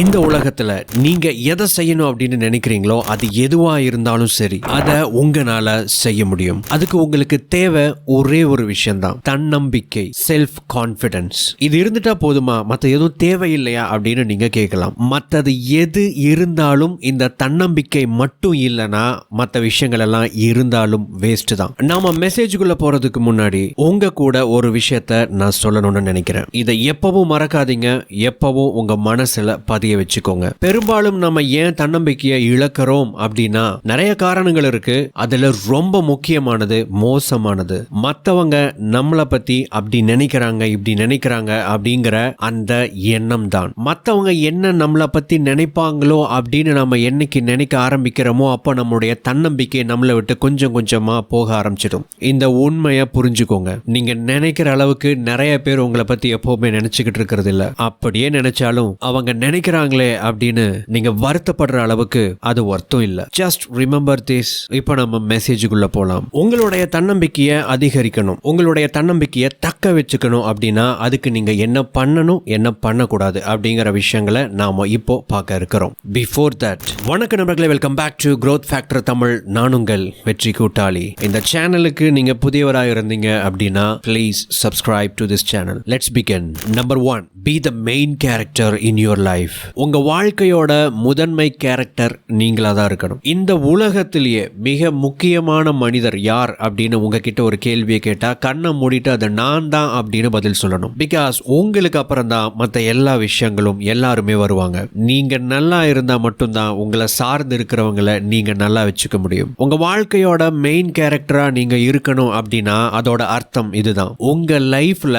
இந்த உலகத்துல நீங்க எதை செய்யணும் அப்படின்னு நினைக்கிறீங்களோ அது எதுவா இருந்தாலும் சரி, அதை உங்களால செய்ய முடியும். அதுக்கு உங்களுக்கு தேவை ஒரே ஒரு விஷயம் தான், தன்னம்பிக்கை, செல்ஃப் கான்பிடன்ஸ். இது இருந்துட்டா போதுமா, மத்த எதுவும் தேவையில்லையா அப்படின்னு நீங்க கேட்கலாம். மற்றது எது இருந்தாலும் இந்த தன்னம்பிக்கை மட்டும் இல்லைன்னா மற்ற விஷயங்கள் எல்லாம் இருந்தாலும் வேஸ்ட் தான். நாம மெசேஜுக்குள்ள போறதுக்கு முன்னாடி உங்க கூட ஒரு விஷயத்த நான் சொல்லணும்னு நினைக்கிறேன். இதை எப்பவும் மறக்காதீங்க, எப்பவும் உங்க மனசுல பதிய வச்சுக்கோங்க. பெரும்பாலும் நம்ம ஏன் தன்னம்பிக்கையை இழக்கிறோம் அப்படின்னா நிறைய காரணங்கள் இருக்கு. அதுல ரொம்ப முக்கியமானது, மோசமானது, மத்தவங்க நம்மளை பத்தி அப்படி நினைக்கிறாங்க இப்படி நினைக்கிறாங்க அப்படிங்கிற அந்த எண்ணம் தான். மத்தவங்க என்ன நம்மளை பத்தி நினைப்பாங்களோ அப்படின்னு நம்ம என்னைக்கு நினைக்க ஆரம்பிக்கிறோமோ அப்போ நம்மளுடைய தன்னம்பிக்கை நம்மளை விட்டு கொஞ்சம் கொஞ்சமா போக ஆரம்பிச்சிடும். இந்த உண்மையை புரிஞ்சுக்கோங்க. நீங்க நினைக்கிற அளவுக்கு நிறைய பேர் உங்களை பத்தி எப்பவுமே நினைச்சுக்கிட்டு இருக்கிறது இல்ல. அப்படியே நினைச்சாலும் அவங்க நினைக்கிறாங்களே அப்படின்னு நீங்க வருத்தப்படுற அளவுக்கு அது அர்த்தம் இல்ல. Just remember this. இப்போ நம்ம மெசேஜுக்குள்ள போலாம். உங்களுடைய தன்னம்பிக்கையை அதிகரிக்கணும், உங்களுடைய தன்னம்பிக்கையை தக்க வச்சுக்கணும் அப்படின்னா அதுக்கு நீங்க என்ன பண்ணணும், என்ன பண்ணக்கூடாது அப்படிங்கிற விஷயங்களை நாம இப்போ பார்க்க இருக்கிறோம். பிஃபோர் தட், வணக்கம் நண்பர்களே, welcome back to growth factor Tamil. நான் உங்கள் வெற்றி கூட்டாளி. இந்த சேனலுக்கு நீங்க புதியவராக இருந்தீங்க அப்படின்னா please subscribe to this channel. Let's begin. Number 1, be the main character in your life. உங்க வாழ்க்கையோட முதன்மை கேரக்டர் நீங்களா தான் இருக்கணும். இந்த உலகத்திலேயே மிக முக்கியமான மனிதர் யார் அப்படின்னு உங்ககிட்ட ஒரு கேள்வியை கேட்டா கண்ணை மூடிட்டு அதை நான் தான் அப்படின்னு பதில் சொல்லணும். பிகாஸ் உங்களுக்கு அப்புறம் தான் மற்ற எல்லா விஷயங்களும் எல்லாருமே வருவாங்க. நீங்க நல்லா இருந்தா மட்டும்தான் உங்களை சார்ந்து இருக்கிறவங்களை நீங்க நல்லா வச்சுக்க முடியும். உங்க வாழ்க்கையோட மெயின் கேரக்டரா நீங்க இருக்கணும் அப்படின்னா அதோட அர்த்தம் இதுதான். உங்க லைஃப்ல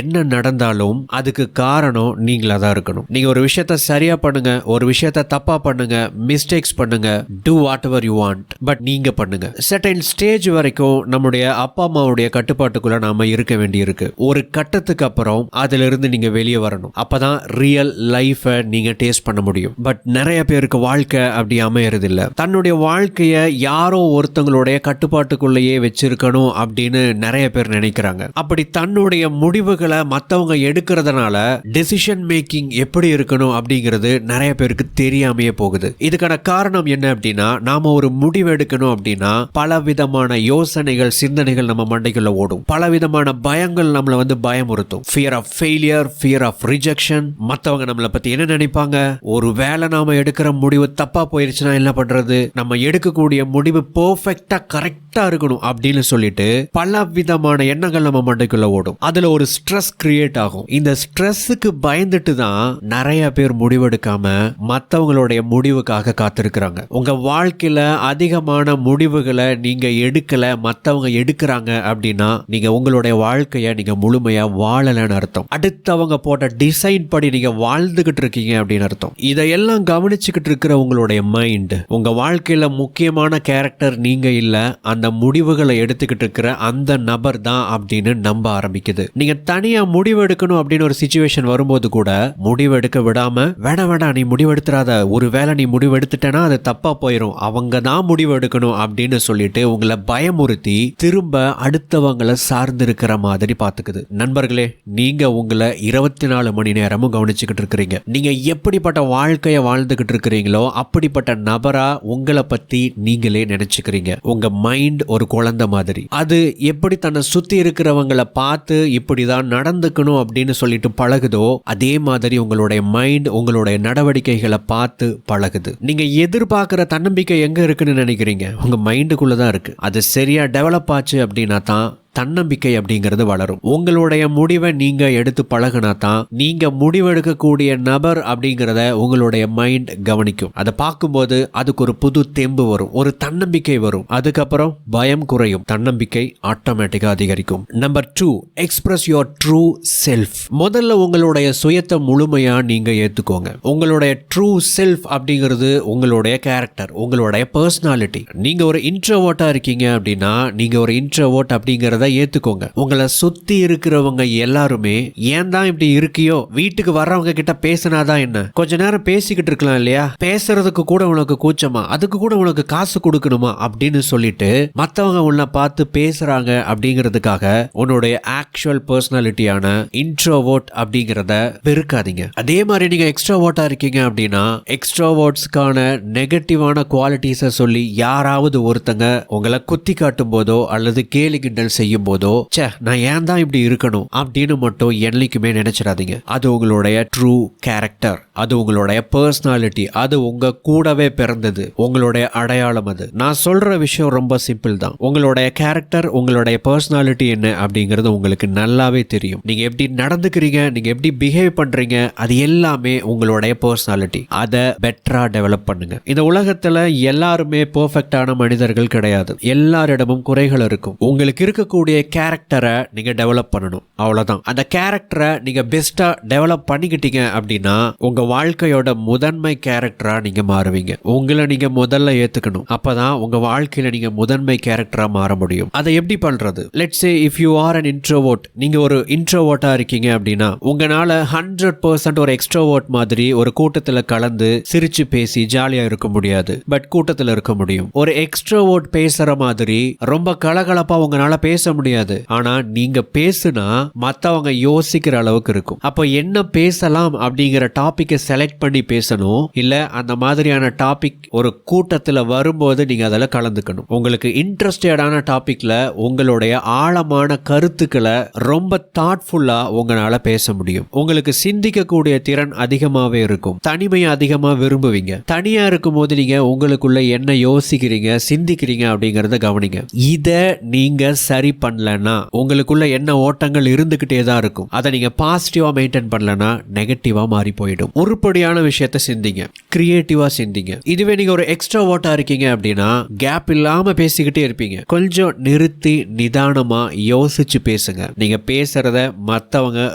என்ன நடந்தாலும் அதுக்கு காரணம் நீங்களா தான் இருக்கணும். நீங்க ஒரு விஷயத்த சரியா பண்ணுங்க, ஒரு விஷயத்த தப்பா பண்ணுங்க, மிஸ்டேக்ஸ் பண்ணுங்க, do whatever you want, but நீங்க பண்ணுங்க. certain ஸ்டேஜ் வரைக்கும் நம்முடைய அப்பா அம்மாவுடைய கட்டுப்பாட்டுக்குள்ள நாம இருக்க வேண்டி இருக்கு. ஒரு கட்டத்துக்கு அப்புறம் அதுல இருந்து நீங்க வெளியே வரணும். அப்பதான் ரியல் லைஃபை நீங்க டேஸ்ட் பண்ண முடியும். பட் நிறைய பேருக்கு வாழ்க்கை அப்படி அமையறது இல்ல. தன்னுடைய வாழ்க்கைய யாரோ ஒருத்தங்களுடைய கட்டுப்பாட்டுக்குள்ளேயே வச்சிருக்கணும் அப்படின்னு நிறைய பேர் நினைக்கிறாங்க. அப்படி தன்னுடைய முடிவுகளை மத்தவங்க எடுக்கிறதுனால டெசிஷன் மேக்கிங் எப்படி இருக்கணும் அப்படிங்கிறது நிறைய பேருக்கு தெரியாமையே போகுது. இதுக்கான காரணம் என்ன அப்படின்னா, நாம ஒரு முடிவு எடுக்கணும் அப்படின்னா பல விதமான யோசனைகள், சிந்தனைகள் நம்ம மண்டைக்குள்ள ஓடும். பல விதமான பயங்கள் நம்மளை வந்து பயமுறுத்தும். Fear of failure, fear of rejection, மத்தவங்க நம்மளை பத்தி என்ன நினைப்பாங்க, ஒரு வேளை நாம எடுக்கிற முடிவு தப்பா போயிருச்சுன்னா என்ன பண்றது, நம்ம எடுக்கக்கூடிய முடிவு பெர்ஃபெக்ட்டா கரெக்டா இருக்கணும் அப்படின்னு சொல்லிட்டு பல விதமான எண்ணங்கள் நம்ம மண்டைக்குள்ள ஓடும். அதுல ஒரு ஸ்ட்ரெஸ் கிரியேட் ஆகும். இந்த ஸ்ட்ரெஸ்ஸுக்கு பயந்துட்டு தான் நிறைய பேர் முடிவெடுக்காம மற்றவங்களுடைய முடிவுக்காக காத்திருக்கிறாங்க. உங்க வாழ்க்கையில அதிகமான முடிவுகளை நீங்க எடுக்கல, மற்றவங்க எடுக்கிறாங்க அப்படின்னா நீங்க உங்களுடைய வாழ்க்கைய நீங்க முழுமையா வாழலன்னு அர்த்தம். அடுத்தவங்க போட்ட டிசைன் படி நீங்க வாழ்ந்துகிட்டு இருக்கீங்க அப்படின்னு அர்த்தம். இதையெல்லாம் கவனிச்சுக்கிட்டு இருக்கிற உங்களுடைய மைண்ட் உங்க வாழ்க்கையில முக்கியமான கேரக்டர் நீங்க இல்ல, அந்த முடிவுகளை எடுத்துக்கிட்டு இருக்கிற அந்த நபர் தான் அப்படின்னு நம்ப ஆரம்பிக்குது. நீங்க தனியா முடிவு எடுக்கணும் அப்படின்னு ஒரு சிச்சுவேஷன் வரும்போது கூட முடிவு எடுக்க விடாம வேணா நீ முடிவெடுத்துறாத, ஒருவேளை நீ முடிவெடுத்துட்டேன்னா அது தப்பா போயிடும், அவங்க தான் முடிவு எடுக்கணும் அப்படின்னு சொல்லிட்டு உங்களை பயமுறுத்தி திரும்ப அடுத்தவங்களை சார்ந்து இருக்கிற மாதிரி பாத்துக்குது. நண்பர்களே, நீங்க உங்களை 24 மணி நேரமும் கவனிச்சுக்கிட்டு இருக்கிறீங்க. நீங்க எப்படிப்பட்ட வாழ்க்கைய வாழ்ந்துகிட்டு இருக்கிறீங்களோ அப்படிப்பட்ட நபரா உங்களை பத்தி நீங்களே நினைச்சுக்கிறீங்க. உங்க மைண்ட் ஒரு குழந்தை மாதிரி. அது எப்படி தன்னை சுத்தி இருக்கிறவங்களை பார்த்து இப்படிதான் நடந்துக்கணும் அப்படின்னு சொல்லிட்டு பழகுதோ அதே மாதிரி உங்களுடைய மைண்ட் உங்களுடைய நடவடிக்கைகளை பார்த்து பழகுது. நீங்க எதிர்பார்க்கிற தன்னம்பிக்கை எங்க இருக்குன்னு நினைக்கிறீங்க? உங்க மைண்டுக்குள்ளதான் இருக்கு. அது சரியா டெவலப் ஆச்சு அப்படின்னா தான் தன்னம்பிக்கை அப்படிங்கிறது வளரும். உங்களுடைய முடிவை நீங்க எடுத்து பழகினா தான் நீங்க முடிவெடுக்கக்கூடிய நபர் அப்படிங்கிறத உங்களுடைய மைண்ட் கவனிக்கும். அதை பார்க்கும்போது அதுக்கு ஒரு புது தெம்பு வரும், ஒரு தன்னம்பிக்கை வரும். அதுக்கப்புறம் பயம் குறையும், தன்னம்பிக்கை ஆட்டோமேட்டிக்கா அதிகரிக்கும். Number 2, express your true self. முதல்ல உங்களுடைய சுயத்தை முழுமையா நீங்க ஏத்துக்கோங்க. உங்களுடைய ட்ரூ செல்ஃப் அப்படிங்கிறது உங்களுடைய கேரக்டர், உங்களுடைய பர்சனாலிட்டி. நீங்க ஒரு இன்ட்ரோவர்ட்டா இருக்கீங்க அப்படின்னா நீங்க ஒரு இன்ட்ரோவர்ட் அப்படிங்கிறத அதை ஏத்துக்கோங்க. உங்களை சுத்தி இருக்கிறவங்க எல்லாருமே ஏன் தான் இப்படி இருக்கியோ, வீட்டுக்கு வர்றவங்க கிட்ட பேசினாதான் என்ன, கொஞ்ச நேரம் பேசிக்கிட்டு இருக்கலாம் இல்லையா, பேசுறதுக்கு கூட உனக்கு கூச்சமா, அதுக்கு கூட உனக்கு காசு கொடுக்கணுமா அப்படின்னு சொல்லிட்டு மத்தவங்க உன்னை பார்த்து பேசுறாங்க அப்படிங்கிறதுக்காக உன்னுடைய ஆக்சுவல் பர்சனாலிட்டியான இன்ட்ரோவர்ட் அப்படிங்கிறத வெறுக்காதீங்க. அதே மாதிரி நீங்க எக்ஸ்ட்ரோவர்ட்டா இருக்கீங்க அப்படின்னா எக்ஸ்ட்ரோவர்ட்ஸ்க்கான நெகட்டிவான குவாலிட்டிஸை சொல்லி யாராவது ஒருத்தங்க உங்களை குத்தி காட்டும் போதோ அல்லது கேலி கிண்டல் செய்யும் போதோ, சே நான் ஏன் தான் இப்படி இருக்கணும் அப்படின்னு மட்டும் என்னைக்குமே நினைச்சிடாதீங்க. அது உங்களுடைய ட்ரூ கேரக்டர், அது உங்களுடைய பர்சனாலிட்டி, அது உங்க கூடவே பிறந்தது, உங்களுடைய அடையாளம். அது நான் சொல்ற விஷயம் ரொம்ப சிம்பிள் தான். உங்களுடைய கேரக்டர், உங்களுடைய பர்சனாலிட்டி என்ன அப்படிங்கிறது உங்களுக்கு நல்லாவே தெரியும். நீங்க எப்படி நடந்துக்கிறீங்க, நீங்க எப்படி பிஹேவ் பண்றீங்க, அது எல்லாமே உங்களுடைய பர்சனாலிட்டி. அதை பெட்டரா டெவலப் பண்ணுங்க. இந்த உலகத்துல எல்லாருமே பெர்ஃபெக்ட்டான மனிதர்கள் கிடையாது. எல்லாரிடமும் குறைகள் இருக்கும். உங்களுக்கு இருக்கக்கூடிய கேரக்டரை நீங்க டெவலப் பண்ணணும், அவ்வளவுதான். அந்த கேரக்டரை நீங்க பெஸ்டா டெவலப் பண்ணிக்கிட்டீங்க அப்படின்னா உங்க வாழ்க்கையோட முதன்மை கேரக்டரா நீங்க மாறுவீங்க. உங்களை நீங்க முதல்ல ஏத்துக்கணும். அப்பதான் உங்க வாழ்க்கையில நீங்க முதன்மை கேரக்டரா மாற முடியும். அதை எப்படி பண்றது? Let's say if you are an introvert, நீங்க ஒரு இன்ட்ரோவர்ட்டா இருக்கீங்க அப்படின்னா உங்களால 100% ஒரு எக்ஸ்ட்ரோவர்ட் மாதிரி ஒரு கூட்டத்துல கலந்து சிரிச்சு பேசி ஜாலியா இருக்க முடியாது. பட் கூட்டத்துல இருக்க முடியும். ஒரு எக்ஸ்ட்ரோவர்ட் பேசுற மாதிரி ரொம்ப கலகலப்பா உங்களால பேச முடியாது. ஆனா நீங்க பேசுனா மத்தவங்க யோசிக்கிற அளவுக்கு இருக்கும். அப்போ என்ன பேசலாம் அப்படிங்கிற டாபிக்கை செலக்ட் பண்ணி பேசணும். இல்ல அந்த மாதிரியான டாபிக் ஒரு கூட்டத்துல வரும்போது நீங்க அதில் கலந்துக்கணும். உங்களுக்கு இன்ட்ரெஸ்டடான டாபிக்ல உங்களுடைய ஆழமான கருத்துக்களை ரொம்ப தாட்ஃபுல்லா உங்களால பேச முடியும். உங்களுக்கு சிந்திக்கக்கூடிய திறன் அதிகமாவே இருக்கும். தனிமையை அதிகமா விரும்புவீங்க. தனியா இருக்கும் போது நீங்க உங்களுக்குள்ள என்ன யோசிக்கிறீங்க, சிந்திக்கிறீங்க அப்படிங்கறத கவனிங்க. இத நீங்க சரி பண்ணலன்னா உங்களுக்குள்ள என்ன ஓட்டங்கள் இருந்துகிட்டே தான் இருக்கும். அதை நீங்க பாசிட்டிவா மெயின்டைன் பண்ணலன்னா நெகட்டிவா மாறி போயிடும். உருப்படியான விஷயத்தை சிந்திங்க, கிரியேட்டிவா சிந்திங்க. இதுவே நீங்க ஒரு எக்ஸ்ட்ரோவர்ட்டா இருக்கீங்க அப்படின்னா கேப் இல்லாம பேசிக்கிட்டே இருப்பீங்க. கொஞ்சம் நிறுத்தி நிதானமா யோசிச்சு பேசுங்க. நீங்க பேசுறத மத்தவங்க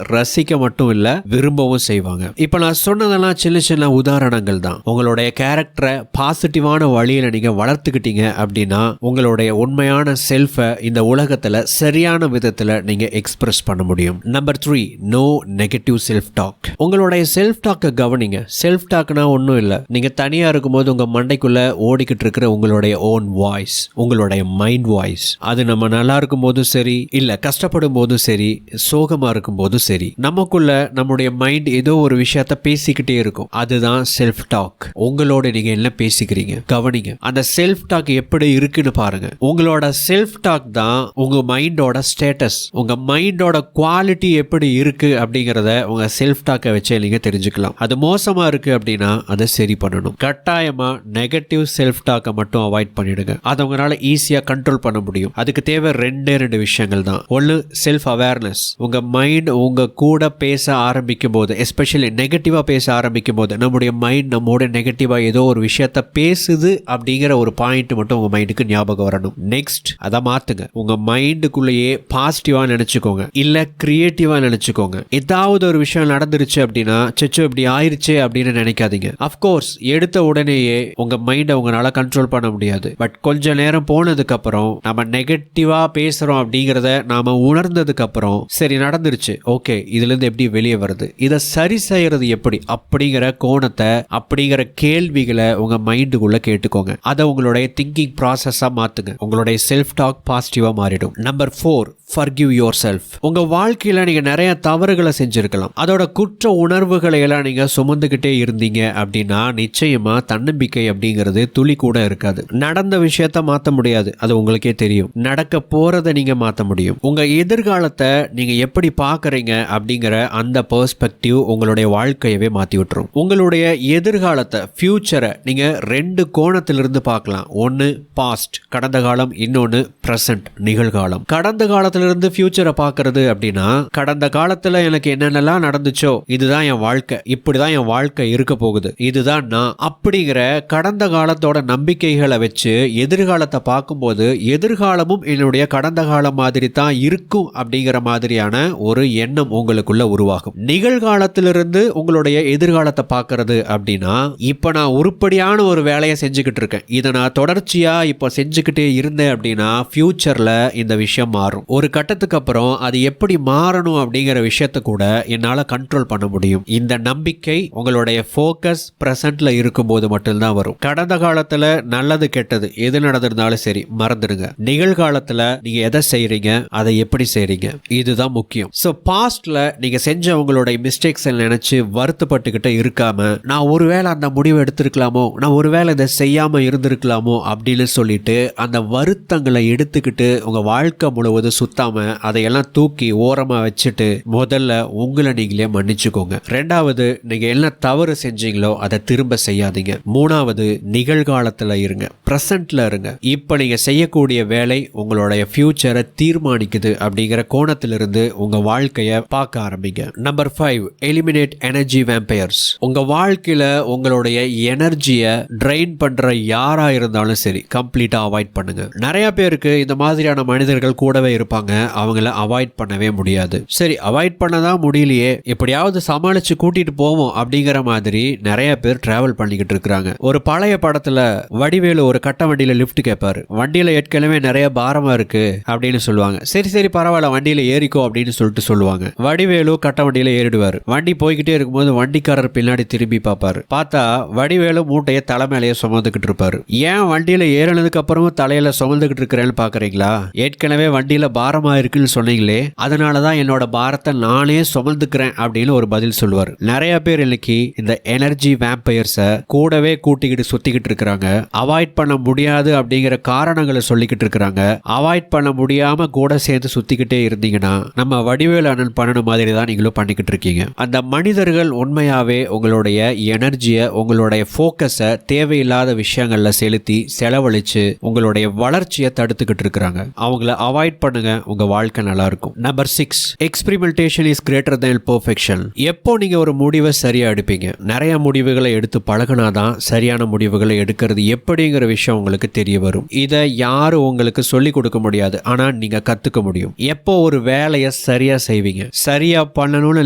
ரசிக்க மட்டும் இல்ல, விரும்பவும் செய்வாங்க. இப்ப நான் சொன்னதெல்லாம் சின்ன சின்ன உதாரணங்கள் தான். உங்களுடைய கேரக்டரை பாசிட்டிவான வழியில நீங்க வளர்த்துக்கிட்டீங்க அப்படின்னா உங்களுடைய உண்மையான செல்ஃபை இந்த உலகத்துல சரியான விதத்துல நீங்க எக்ஸ்பிரஸ் பண்ண முடியும். Number 3, no negative self talk. உங்களுடைய செல்ஃப் டாக்கை கவனிங்க. செல்ஃப் டாக்னா ஒன்றும் இல்லை, நீங்க தனியா இருக்கும்போது உங்க மண்டைக்குள்ள ஓடிக்கிட்டு இருக்கிற உங்களுடைய ஓன் வாய்ஸ், உங்களுடைய மைண்ட் வாய்ஸ். அது நம்ம நல்லா இருக்கும் போதும் சரி, இல்ல கஷ்டப்படும் போதும் சரி, சோகமா இருக்கும் போதும் சரி, நமக்குள்ள நம்முடைய மைண்ட் ஏதோ ஒரு விஷயத்த பேசிக்கிட்டே இருக்கும். அதுதான் செல்ஃப் டாக். உங்களோட நீங்க என்ன பேசிக்கிறீங்க கவனிங்க. அந்த செல்ஃப் டாக் எப்படி இருக்குன்னு பாருங்க. உங்களோட செல்ஃப் டாக் தான் உங்க மைண்டோட ஸ்டேட்டஸ், உங்க மைண்டோட குவாலிட்டி எப்படி இருக்கு அப்படிங்கறத உங்க செல்ஃப் டாக்கை வச்சு நீங்க தெரிஞ்சுக்கலாம். அது மோசமா இருக்கு அப்படின்னா அதை சரி பண்ணணும். கட்டாயமா நெகட்டிவ் செல்ஃப் டாக்கை மட்டும் அவாய்ட் பண்ணிடுங்க. அதை உங்களால ஈஸியா கண்ட்ரோல் பண்ண முடியும். அதுக்கு தேவை ரெண்டு விஷயங்கள் தான். ஒன்னு செல்ஃப் அவேர்னஸ். உங்க மைண்ட் உங்க கூட பேச ஆரம்பிக்கும் போது, எஸ்பெஷலி நெகட்டிவா பேச ஆரம்பிக்கும் போது, நம்முடைய மைண்ட் நம்மோட நெகட்டிவா ஏதோ ஒரு விஷயத்த பேசுது அப்படிங்கிற ஒரு பாயிண்ட் மட்டும் உங்க மைண்டுக்கு ஞாபகம் வரணும். நெக்ஸ்ட் அதை மாத்துங்க. உங்க மைண்டுக்குள்ளேயே பாசிட்டிவா நினைச்சுக்கோங்க, இல்ல கிரியேட்டிவா நினைச்சுக்கோங்க. ஏதாவது ஒரு விஷயம் நடந்துருச்சு அப்படின்னா சச்சோ இப்படி ஆயிருச்சே அப்படின்னு நினைக்காதீங்க. அப்கோர்ஸ் எடுத்த உடனேயே உங்க மைண்டை உங்களால கண்ட்ரோல் பண்ண முடியாது. பட் கொஞ்ச நேரம் போனதுக்கு அப்புறம் நம்ம நெகட்டிவா பேசுறோம் அப்படிங்கறத நாம உணர்ந்ததுக்கு அப்புறம் சரி நடந்துருச்சு, ஓகே இதுல இருந்து எப்படி வெளியே வருது, இதை சரி செய்யறது எப்படி அப்படிங்கிற கோணத்தை, அப்படிங்கிற கேள்விகளை உங்க மைண்டுக்குள்ள கேட்டுக்கோங்க. அதை உங்களுடைய திங்கிங் ப்ராசஸா மாத்துங்க. உங்களுடைய செல்ஃப் டாக் பாசிட்டிவா மாறிடும். Number 4, forgive yourself. உங்க வாழ்க்கையில நீங்க நிறைய தவறுகளை செஞ்சிருக்கலாம். அதோட குற்ற உணர்வுகளை எல்லாம் நீங்க சுமந்துகிட்டே இருந்தீங்க அப்படின்னா நிச்சயமா தன்னம்பிக்கை அப்படிங்கிறது துளி கூட இருக்காது. நடந்த விஷயத்த மாத்த முடியாது, அது உங்களுக்கே தெரியும். நடக்க போறதை நீங்க மாத்த முடியும். உங்க எதிர்காலத்தை நீங்க எப்படி பாக்குறீங்க அப்படிங்கிற அந்த பெர்ஸ்பெக்டிவ் உங்களுடைய வாழ்க்கையவே மாத்தி விட்டுரும். உங்களுடைய எதிர்காலத்தை, ஃபியூச்சரை நீங்க 2 கோணத்திலிருந்து பார்க்கலாம். ஒன்னு பாஸ்ட், கடந்த காலம், இன்னொன்னு பிரசன்ட், நிகழ்காலம். கடந்த காலத்திலிருந்து ஃபியூச்சரை பார்க்கறது அப்படின்னா கடந்த காலத்துல எனக்கு என்னென்னலாம் நடந்துச்சோ இதுதான் என் வாழ்க்கை, இப்படிதான் என் வாழ்க்கை இருக்க போகுது, இதுதான் நான் அப்படிங்கிற கடந்த காலத்தோட நம்பிக்கைகளை வச்சு எதிர்காலத்தை பார்க்கும்போது எதிர்காலமும் என்னுடைய கடந்த காலம் மாதிரி தான் இருக்கும் அப்படிங்கிற மாதிரியான ஒரு எண்ணம் உங்களுக்குள்ள உருவாகும். நிகழ்காலத்திலிருந்து உங்களுடைய எதிர்காலத்தை பார்க்கறது அப்படின்னா இப்ப நான் உருப்படியான ஒரு வேலையை செஞ்சுக்கிட்டு இருக்கேன், இதை நான் தொடர்ச்சியா இப்ப செஞ்சுக்கிட்டே இருந்தேன் அப்படின்னா ஃபியூச்சர்ல இந்த விஷயம் மாறும். ஒரு ஒரு கட்டத்துக்கு அப்புறம் அது எப்படி மாறணும் அப்படிங்கிற விஷயத்த கூட என்னால கண்ட்ரோல் பண்ண முடியும். இந்த நம்பிக்கை உங்களுடைய ஃபோக்கஸ் பிரசன்ட்ல இருக்கும்போது மட்டும்தான் வரும். கடந்த காலத்துல நல்லது கெட்டது எது நடந்திருந்தாலும் சரி மறந்துடுங்க. நிகழ்காலத்துல நீங்க எதை செய்றீங்க, அதை எப்படி செய்றீங்க, இதுதான் முக்கியம். சோ பாஸ்ட்ல நீங்க செஞ்ச உங்களுடைய மிஸ்டேக்ஸ் நினைச்சு வருத்தப்பட்டுக்கிட்டு இருக்காம, நான் ஒருவேளை அந்த முடிவு எடுத்திருக்கலாமோ, நான் ஒருவேளை இதை செய்யாம இருந்திருக்கலாமோ அப்படின்னு சொல்லிட்டு அந்த வருத்தங்களை எடுத்துக்கிட்டு உங்க வாழ்க்கை முழுவதும் சுத்தாம அதையெல்லாம் தூக்கி ஓரமா வச்சுட்டு முதல்ல உங்களை நீங்களே மன்னிச்சுக்கோங்க. ரெண்டாவது, நீங்க என்ன தவறு செஞ்சீங்களோ அதை திரும்ப செய்யாதீங்க. மூணாவது, நிகழ்காலத்துல இருங்க, பிரசன்ட்ல இருங்க. இப்ப நீங்க செய்யக்கூடிய வேலை உங்களுடைய ஃபியூச்சரை தீர்மானிக்குது அப்படிங்கிற கோணத்திலிருந்து உங்க வாழ்க்கைய பார்க்க ஆரம்பிங்க. Number 5, eliminate energy vampires. உங்க வாழ்க்கையில உங்களுடைய எனர்ஜியை ட்ரெயின் பண்ற யாரா இருந்தாலும் சரி கம்ப்ளீட்டா அவாய்ட் பண்ணுங்க. நிறைய பேருக்கு இந்த மாதிரியான மனிதர்கள் கூடவே இருப்பாங்க, அவங்கள அவாய்ட் பண்ணவே முடியாது. சரி, அவாய்ட் பண்ணதான் முடியலையே, எப்படியாவது சமாளிச்சு கூட்டிட்டு போவோம் அப்படிங்கிற மாதிரி நிறைய பேர் டிராவல் பண்ணிக்கிட்டு இருக்காங்க. ஒரு பழைய படத்துல வடிவேலு ஒரு கட்ட வண்டியில லிஃப்ட் கேட்பாரு. வண்டியில ஏற்கனவே நிறைய பாரமா இருக்கு அப்படின்னு சொல்லுவாங்க. சரி சரி பரவாயில்ல, வண்டியில ஏறிக்கோ அப்படின்னு சொல்லிட்டு சொல்லுவாங்க. வடிவேலு கட்ட வண்டியில ஏறிடுவாரு. வண்டி போய்கிட்டே இருக்கும்போது வண்டிக்காரர் பின்னாடி திரும்பி பார்ப்பாரு. பார்த்தா வடிவேலு மூட்டையை தலைமையிலேயே சுமந்துக்கிட்டு இருப்பாரு. ஏன் வண்டியில ஏறினதுக்கு அப்புறமும் தலையில சுமந்துக்கிட்டு இருக்கிறேன்னு பாக்குறீங்களா? ஏற்கனவே வண்டியில பாரமா இருக்குன்னு சொன்னீங்களே, அதனாலதான் என்னோட பாரத்தை நானே சுமந்துக்கிறேன் அப்படின்னு ஒரு பதில் சொல்லுவார். நிறைய பேர் இன்னைக்கு இந்த எனர்ஜி வேம்பயர்ஸை கூடவே கூட்டிக்கிட்டு சுத்திக்கிட்டு இருக்கிறாங்க. அவாய்ட் பண்ண முடியாது அப்படிங்கிற காரணங்களை சொல்லிக்கிட்டு இருக்கிறாங்க. அவாய்ட் பண்ண முடியாம கூட சேர்ந்து சுத்திக்கிட்டே இருந்தீங்கன்னா நம்ம வடிவேலு அண்ணன் பண்ணன மாதிரி தான் நீங்களும் பண்ணிக்கிட்டு இருக்கீங்க. அந்த மனிதர்கள் உண்மையாவே உங்களுடைய எனர்ஜியை, உங்களுடைய ஃபோக்கஸை தேவையில்லாத விஷயங்கள்ல செலுத்தி செலவழிச்சு உங்களுடைய வளர்ச்சியை தடுத்துக்கிட்டு இருக்கிறாங்க. அவங்கள அவாய்ட் பண்ணுங்க, உங்க வாழ்க்கை நல்லா இருக்கும். Number 6, experimentation is greater than perfection. எப்போ நீங்க ஒரு முடிவை சரியா எடுப்பீங்க? நிறைய முடிவுகளை எடுத்து பழகினாதான் சரியான முடிவுகளை எடுக்கிறது எப்படிங்கிற விஷயம் உங்களுக்கு தெரிய வரும். இதை யாரும் உங்களுக்கு சொல்லிக் கொடுக்க முடியாது, ஆனா நீங்க கத்துக்க முடியும். எப்போ ஒரு வேலையை சரியா செய்வீங்க, சரியா பண்ணணும்னு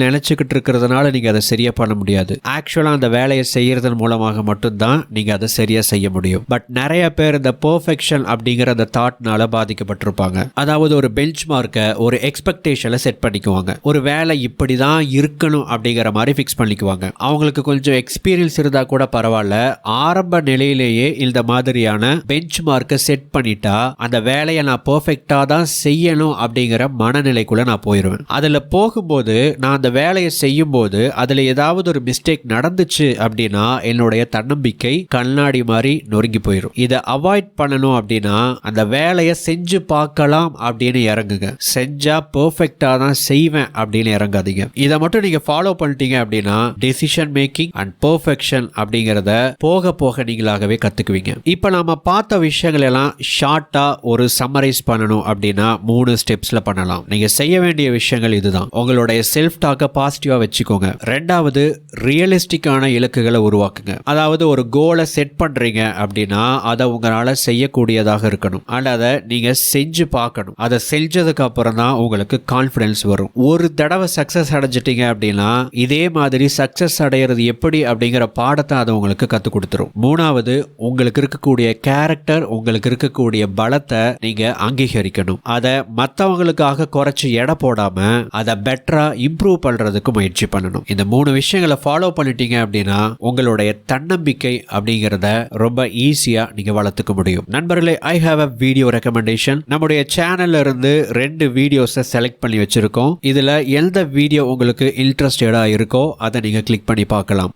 நினைச்சுக்கிட்டு இருக்கிறதுனால நீங்க அதை சரியா பண்ண முடியாது. ஆக்சுவலா அந்த வேலையை செய்யறதன் மூலமாக மட்டும்தான் நீங்க அதை சரியா செய்ய முடியும். பட் நிறைய பேர் இந்த பெர்ஃபெக்ஷன் அப்படிங்கிற அந்த தாட்னால பாதிக்கப்பட்டிருப்பாங்க. அதாவது ஒரு பெஞ்ச் மார்க்கை, ஒரு எக்ஸ்பெக்டேஷனை செட் பண்ணிக்குவாங்க. ஒரு வேலை இப்படிதான் இருக்கணும் அப்படிங்கிற மாதிரி ஃபிக்ஸ் பண்ணிக்குவாங்க. அவங்களுக்கு கொஞ்சம் எக்ஸ்பீரியன்ஸ் இருந்தா கூட பரவாயில்ல, ஆரம்ப நிலையிலேயே இந்த மாதிரியான பெஞ்ச் மார்க்கை செட் பண்ணிட்டா அந்த வேலையை நான் பெர்ஃபெக்டா தான் செய்யணும் அப்படிங்கிற மனநிலைக்குள்ள நான் போயிருவேன். அதுல போகும்போது நான் அந்த வேலையை செய்யும் போது அதுல ஏதாவது ஒரு மிஸ்டேக் நடந்துச்சு அப்படின்னா என்னுடைய தன்னம்பிக்கை கண்ணாடி மாதிரி நொறுங்கி போயிடும். இதை அவாய்ட் பண்ணணும் அப்படின்னா அந்த வேலையை செஞ்சு பார்க்கலாம் அப்படின்னு இறங்குங்க. செஞ்சா பெர்ஃபெக்டா தான் செய்வேன் அப்படின்னு இறங்காதீங்க. இதை மட்டும் நீங்க ஃபாலோ பண்ணிட்டீங்க அப்படின்னா டெசிஷன் மேக்கிங் அண்ட் பெர்ஃபெக்ஷன் அப்படிங்கறத போக போக நீங்களாகவே கத்துக்குவீங்க. இப்ப நாம பார்த்த விஷயங்கள் எல்லாம் ஷார்ட்டா ஒரு சம்மரைஸ் பண்ணணும் அப்படின்னா 3 ஸ்டெப்ஸ்ல பண்ணலாம். நீங்க செய்ய வேண்டிய விஷயங்கள் இதுதான். உங்களுடைய செல்ஃப் டாக்க பாசிட்டிவா வச்சுக்கோங்க. ரெண்டாவது, ரியலிஸ்டிக்கான இலக்குகளை உருவாக்குங்க. அதாவது ஒரு கோலை செட் பண்றீங்க அப்படின்னா அதை உங்களால செய்யக்கூடியதாக இருக்கணும். அதை நீங்க செஞ்சு பார்க்கணும். அதை செஞ்சதுக்கு அப்புறம் தான் உங்களுக்கு கான்ஃபிடன்ஸ் வரும். ஒரு தடவை சக்சஸ் அடைஞ்சிட்டீங்க அப்படின்னா இதே மாதிரி சக்சஸ் அடையிறது எப்படி அப்படிங்கிற பாடத்தை அதை உங்களுக்கு கற்றுக் கொடுத்துரும். மூணாவது, உங்களுக்கு இருக்கக்கூடிய கேரக்டர், உங்களுக்கு இருக்கக்கூடிய பலத்தை நீங்க அங்கீகரிக்கணும். அதை மற்றவங்களுக்காக குறைச்சி எடை போடாம அதை பெட்டரா இம்ப்ரூவ் பண்றதுக்கு முயற்சி பண்ணணும். இந்த 3 விஷயங்களை ஃபாலோ பண்ணிட்டீங்க அப்படின்னா உங்களுடைய தன்னம்பிக்கை அப்படிங்கிறத ரொம்ப ஈஸியா நீங்க வளர்த்துக்க முடியும். நண்பர்களே, I have a video recommendation. நம்முடைய சேனல்ல இருந்து 2 வீடியோஸை செலக்ட் பண்ணி வச்சிருக்கோம். இதுல எந்த வீடியோ உங்களுக்கு இன்ட்ரெஸ்டடா இருக்கோ அதை நீங்க கிளிக் பண்ணி பார்க்கலாம்.